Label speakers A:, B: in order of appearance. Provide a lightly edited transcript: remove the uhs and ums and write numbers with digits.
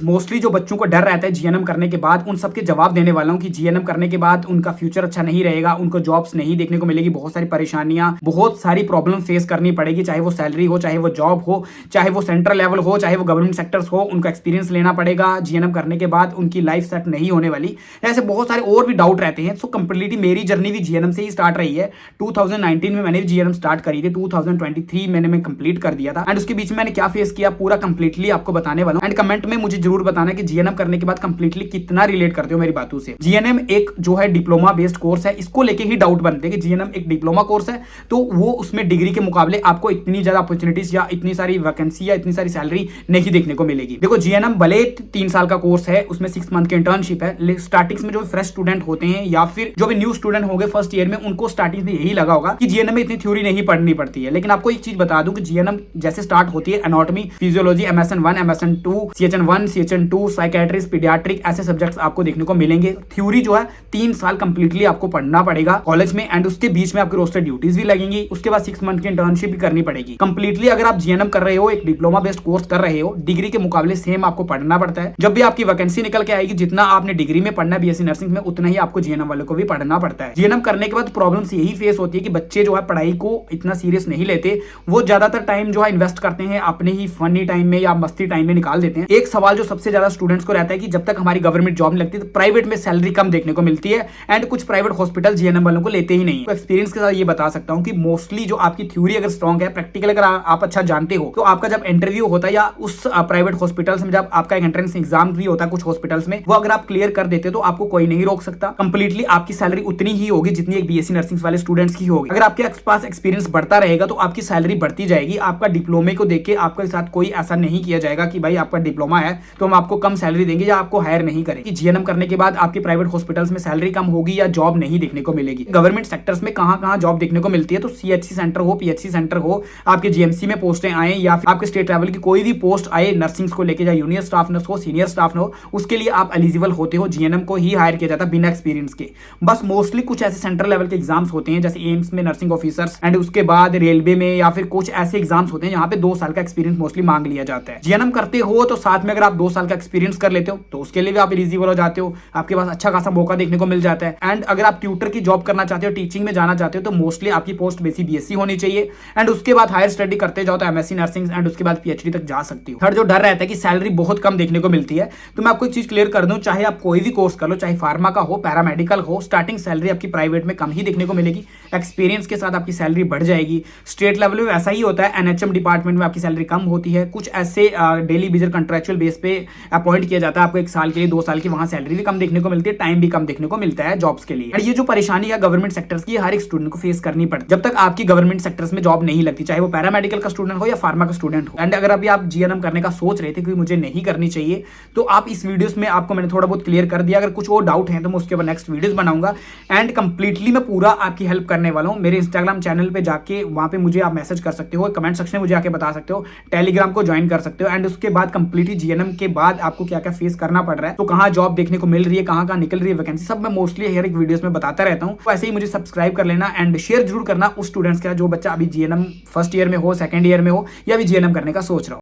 A: Mostly जो बच्चों को डर रहता है जीएनएम करने के बाद, उन सबके जवाब देने वाला हूं कि जीएनएम करने के बाद उनका फ्यूचर अच्छा नहीं रहेगा, उनको जॉब्स नहीं देखने को मिलेगी, बहुत सारी परेशानियां, बहुत सारी प्रॉब्लम फेस करनी पड़ेगी, चाहे वो सैलरी हो, चाहे वो जॉब हो, चाहे वो सेंट्रल लेवल हो, चाहे वो गवर्नमेंट सेक्टर्स हो, उनका एक्सपीरियंस लेना पड़ेगा। जीएनएम करने के बाद उनकी लाइफ सेट नहीं होने वाली, ऐसे बहुत सारे और भी डाउट रहते हैं। सो कंप्लीटली मेरी जर्नी भी जीएनएम से ही स्टार्ट रही है। 2019 में मैंने जीएनएम स्टार्ट करी थी, 2023 मैंने कंप्लीट कर दिया था। एंड उसके बीच में मैंने क्या फेस किया पूरा कंप्लीटली आपको बताने वाला हूं। एंड कमेंट में मुझे जरूर बताना कि जीएनएम करने के बाद कंप्लीटली कितना रिलेट करते हो मेरी बातों से। जीएनएम एक जो है डिप्लोमा बेस्ड कोर्स है, इसको लेके ही डाउट बनते हैं कि जीएनएम एक डिप्लोमा कोर्स है तो वो उसमें डिग्री के मुकाबले आपको इतनी ज्यादा अपॉर्चुनिटीज या इतनी सारी वैकेंसी या इतनी सारी सैलरी नहीं देखने को मिलेगी। देखो जीएनएम भले 3 साल का कोर्स है, उसमें 6 मंथ की इंटर्नशिप है। स्टार्टिंग में जो फ्रेश स्टूडेंट होते हैं या फिर जो भी न्यू स्टूडेंट होंगे फर्स्ट ईयर में, उनको स्टार्टिंग में यही लगा होगा कि जीएनएम में इतनी थ्योरी नहीं पढ़नी पड़ती है। लेकिन आपको एक चीज बता दूं कि जीएनएम जैसे स्टार्ट होती है, anatomy, physiology, MSN 1, MSN 2, CHN 1, CHN 2, psychiatrist, paediatric, ऐसे सब्जेक्ट्स आपको देखने को मिलेंगे। थ्योरी जो है 3 साल कंप्लीटली आपको पढ़ना पड़ेगा कॉलेज में, एंड उसके बीच में आपकी रोस्टर ड्यूटीज भी लगेंगी। उसके बाद 6 मंथ की इंटर्नशिप भी करनी पड़ेगी। कंप्लीटली अगर आप जीएनएम कर रहे हो, एक डिप्लोमा बेस्ड कोर्स कर रहे हो, डिग्री के मुकाबले सेम आपको पढ़ना पड़ता है। जब भी आपकी वैकेंसी निकल के आएगी, जितना आपने डिग्री में पढ़ना है बीएससी नर्सिंग में, उतना ही आपको जीएनएम वालों को भी पढ़ना पड़ता है। जीएनएम करने के बाद प्रॉब्लम्स यही फेस होती है कि बच्चे जो है पढ़ाई को इतना सीरियस नहीं लेते, वो ज्यादातर टाइम जो है इन्वेस्ट करते हैं अपने ही फनी टाइम में या मस्ती टाइम में निकाल देते हैं। एक सवाल जो सबसे ज्यादा स्टूडेंट्स को रहता है कि जब तक हमारी गवर्नमेंट जॉब नहीं लगती तो प्राइवेट में सैलरी कम देखने को मिलती है, एंड कुछ प्राइवेट हॉस्पिटल जीएनएम वालों को लेते ही नहीं। तो एक्सपीरियंस के साथ ये बता सकता हूं कि मोस्टली जो आपकी थ्योरी अगर स्ट्रॉन्ग है, प्रैक्टिकल अगर आप अच्छा जानते हो, तो आपका जब इंटरव्यू होता है या उस प्राइवेट हॉस्पिटल्स में जब आपका एक एंट्रेंस एग्जाम भी होता है कुछ हॉस्पिटल्स में, वो अगर आप क्लियर कर देते तो आपको कोई नहीं रोक सकता। कंप्लीटली आपकी सैलरी उतनी ही होगी जितनी एक बीएससी नर्सिंग वाले स्टूडेंट्स की होगी। अगर आपके पास एक्सपीरियंस बढ़ता रहेगा तो आपकी सैलरी बढ़ती जाएगी। आपका डिप्लोमे को देख के आपके साथ कोई ऐसा नहीं किया जाएगा कि भाई आपका डिप्लोमा है तो हम आपको कम सैलरी देंगे या आपको हायर नहीं करेंगे। जीएनएम करने के बाद आपके प्राइवेट हॉस्पिटल्स में सैलरी कम होगी या जॉब नहीं देखने को मिलेगी। गवर्नमेंट सेक्टर्स में कहां जॉब देखने को मिलती है, तो सीएचसी सेंटर हो, पीएचसी सेंटर हो, आपके जीएमसी में पोस्टें आए या फिर आपके स्टेट लेवल की कोई भी पोस्ट आए नर्सिंग्स को लेकर, या जूनियर स्टाफ नर्स हो, सीनियर स्टाफ हो, उसके लिए आप एलिजिबल होते हो। जीएनएम को ही हायर किया जाता है बिना एक्सपीरियंस के। बस मोस्टली कुछ ऐसे सेंट्रल लेवल के एग्जाम्स होते हैं जैसे एम्स में नर्सिंग ऑफिसर्स, एंड उसके बाद रेलवे में, या फिर कुछ ऐसे एग्जाम्स होते हैं जहां पे 2 साल का एक्सपीरियंस मोस्टली मांग लिया जाता है। जीएनएम करते हो तो साथ में अगर आप 2 साल का एक्सपीरियंस कर लेते हो तो उसके लिए भी आप एलिजिबल हो जाते हो, आपके पास अच्छा खासा मौका देखने को मिल जाता है। एंड अगर आप ट्यूटर की जॉब करना चाहते हो, टीचिंग में जाना चाहते हो, तो मोस्टली आपकी पोस्ट बेसिक बीएससी होनी चाहिए, एंड उसके बाद हायर स्टडी करते जाओ तो एमएससी नर्सिंग, एंड उसके बाद पीएचडी तक जा सकती हो। थर्ड जो डर रहता है कि सैलरी बहुत कम देखने को मिलती है, तो मैं आपको एक चीज क्लियर कर दूं, चाहे आप कोई भी कोर्स कर लो, चाहे फार्मा का हो, पैरामेडिकल हो, स्टार्टिंग सैलरी आपकी प्राइवेट में कम ही देखने को मिलेगी। एक्सपीरियंस के साथ आपकी सैलरी बढ़ जाएगी। स्टेट लेवल में ऐसा ही होता है, एनएचएम डिपार्टमेंट में आपकी सैलरी कम होती है। कुछ ऐसे डेली बेजर कंट्रेक्चुअल बेस पे अपॉइंट किया जाता है आपको 1 साल के लिए, 2 साल की, वहां सैलरी भी कम देखने को मिलती है, टाइम भी कम देखने को मिलता है जॉब्स के लिए। और ये जो परेशानी है गवर्नमेंट सेक्टर्स की, हर एक स्टूडेंट को फेस करनी पड़ती है जब तक आपकी गवर्नमेंट सेक्टर्स में जॉब नहीं लगती, चाहे वो पैरामेडिकल का स्टूडेंट हो या फार्मा का स्टूडेंट हो। एंड अगर अभी आप जीएनएम करने का सोच रहे थे कि मुझे नहीं करनी चाहिए, तो आप इस वीडियोस में आपको मैंने थोड़ा बहुत क्लियर कर दिया। अगर कुछ और डाउट है तो मैं उसके बाद नेक्स्ट वीडियोस बनाऊंगा, एंड कंप्लीटली मैं पूरा आपकी हेल्प करने वाला हूं। मेरे इंस्टाग्राम चैनल पे जाके वहां पे मुझे आप मैसेज कर सकते हो, कमेंट सेक्शन में मुझे आके बता सकते हो, टेलीग्राम को ज्वाइन कर सकते हो, एंड उसके बाद कंप्लीटली जीएनएम के बाद आपको क्या क्या फेस करना पड़ रहा है, तो कहां जॉब देखने को मिल रही है, कहां निकल रही है वैकेंसी, सब मैं मोस्टली हर एक वीडियोस में बताता रहता हूं। तो ऐसे ही मुझे सब्सक्राइब कर लेना, एंड शेयर जरूर करना उस स्टूडेंट्स का जो बच्चा अभी जीएनएम फर्स्ट ईयर में हो, सेकंड ईयर में हो, या अभी जीएनएम करने का सोच रहा हो।